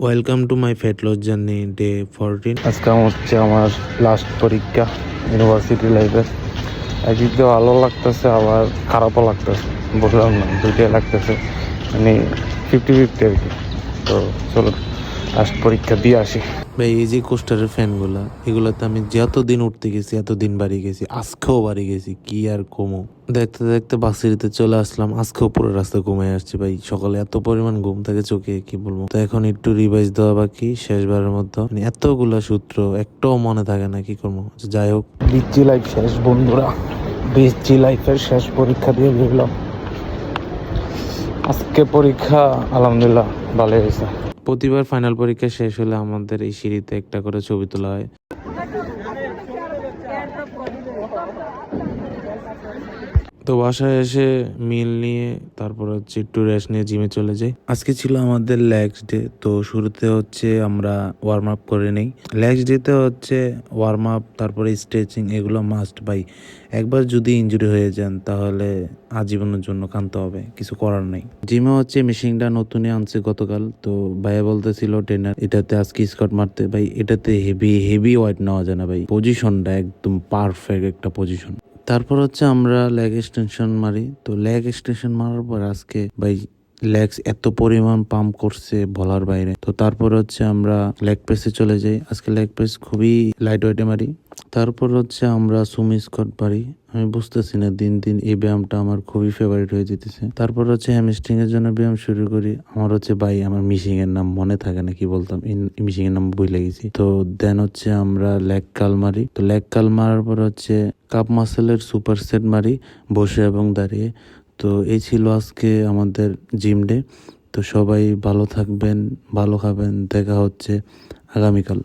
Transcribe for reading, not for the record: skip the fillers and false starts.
Welcome to my fat loss journey day 14। আজকে হচ্ছে আমার লাস্ট পরীক্ষা ইউনিভার্সিটি লাইফে। একদিক দিয়ে ভালো লাগতেছে, আবার খারাপও লাগতেছে, বুঝলাম না, দুইটাই লাগতেছে, মানে 50-50 আর কি। তো চলো লাস্ট পরীক্ষা দিয়ে আসি। ভাই এই যে কোস্টারের ফ্যানগুলা, এগুলাতে আমি যতদিন উঠতে গেছি এতদিন বাড়ি গেছি, আজকেও বাড়ি গেছি, কি আর কমো। দেখতে দেখতে বাসিরিতে চলে আসলাম, আজকেও পুরো রাস্তা ঘুমাই আসছি ভাই। সকালে এত পরিমাণ ঘুম থাকে চোখে, কি বলবো। তো এখন একটু রিভাইজ দেওয়া বাকি, শেষবারের মতো। মানে এতগুলা সূত্র একটাও মনে থাকে না, কি করবো। আচ্ছা, যাই হোক, বিজি লাইফ শেষ বন্ধুরা, বিজি লাইফের শেষ পরীক্ষা দিয়ে গেলাম। আজকে পরীক্ষা আলহামদুলিল্লাহ ভালো হয়েছে। প্রতিবার ফাইনাল পরীক্ষা শেষ হলে আমাদের এই সিঁড়িতে একটা করে ছবি তোলা হয়। তো বাসায় এসে মিল নিয়ে তারপর হচ্ছে একটু রেস্ট নিয়ে জিমে চলে যাই। আজকে ছিল আমাদের লেগস ডে, তো শুরুতে হচ্ছে আমরা ওয়ার্ম আপ করে নেই। লেগস ডেতে হচ্ছে ওয়ার্ম আপ, তারপরে স্ট্রেচিং, এগুলো মাস্ট ভাই। একবার যদি ইনজুরি হয়ে যান তাহলে আজীবনের জন্য কাঁদতে হবে, কিছু করার নাই। জিমে হচ্ছে মেশিনটা নতুনই আনছে গতকাল, তো ভাইয়া বলতেছিল ট্রেনার এটাতে আজকে স্কোয়াট মারতে। ভাই এটাতে হেভি হেভি ওয়েট নেওয়া যায় না ভাই, পজিশনটা একদম পারফেক্ট একটা পজিশন। তারপর হচ্ছে আমরা লেগ এক্সটেনশন মারি। তো লেগ এক্সটেনশন মারার পর আজকে ভাই লেগস এত পরিমাণ পাম্প করছে বলার বাইরে। তো তারপর হচ্ছে আমরা লেগ প্রেসে চলে যাই। আজকে লেগ প্রেস খুবই লাইট ওয়েটে মারি। তারপর হচ্ছে আমরা সুমি স্কোয়াট পারি। আমি বুঝতেছি না, দিন দিন এই ব্যায়ামটা আমার খুবই ফেভারিট হয়ে যেতেছে। তারপর হচ্ছে হ্যামস্ট্রিং এর জন্য ব্যায়াম শুরু করি। আমার হচ্ছে ভাই আমার মিশিং এর নাম মনে থাকে না, কি বলতাম, মিশিং এর নাম ভুলে গেছি। তো দেন হচ্ছে আমরা লেগ কাল মারি। তো লেগ কাল মারার পর হচ্ছে কাপ মাসেলের সুপার সেট মারি, বসে এবং দাঁড়িয়ে। তো এই ছিল আজকে আমাদের জিম ডে। তো সবাই ভালো থাকবেন, ভালো খাবেন, দেখা হচ্ছে আগামীকাল।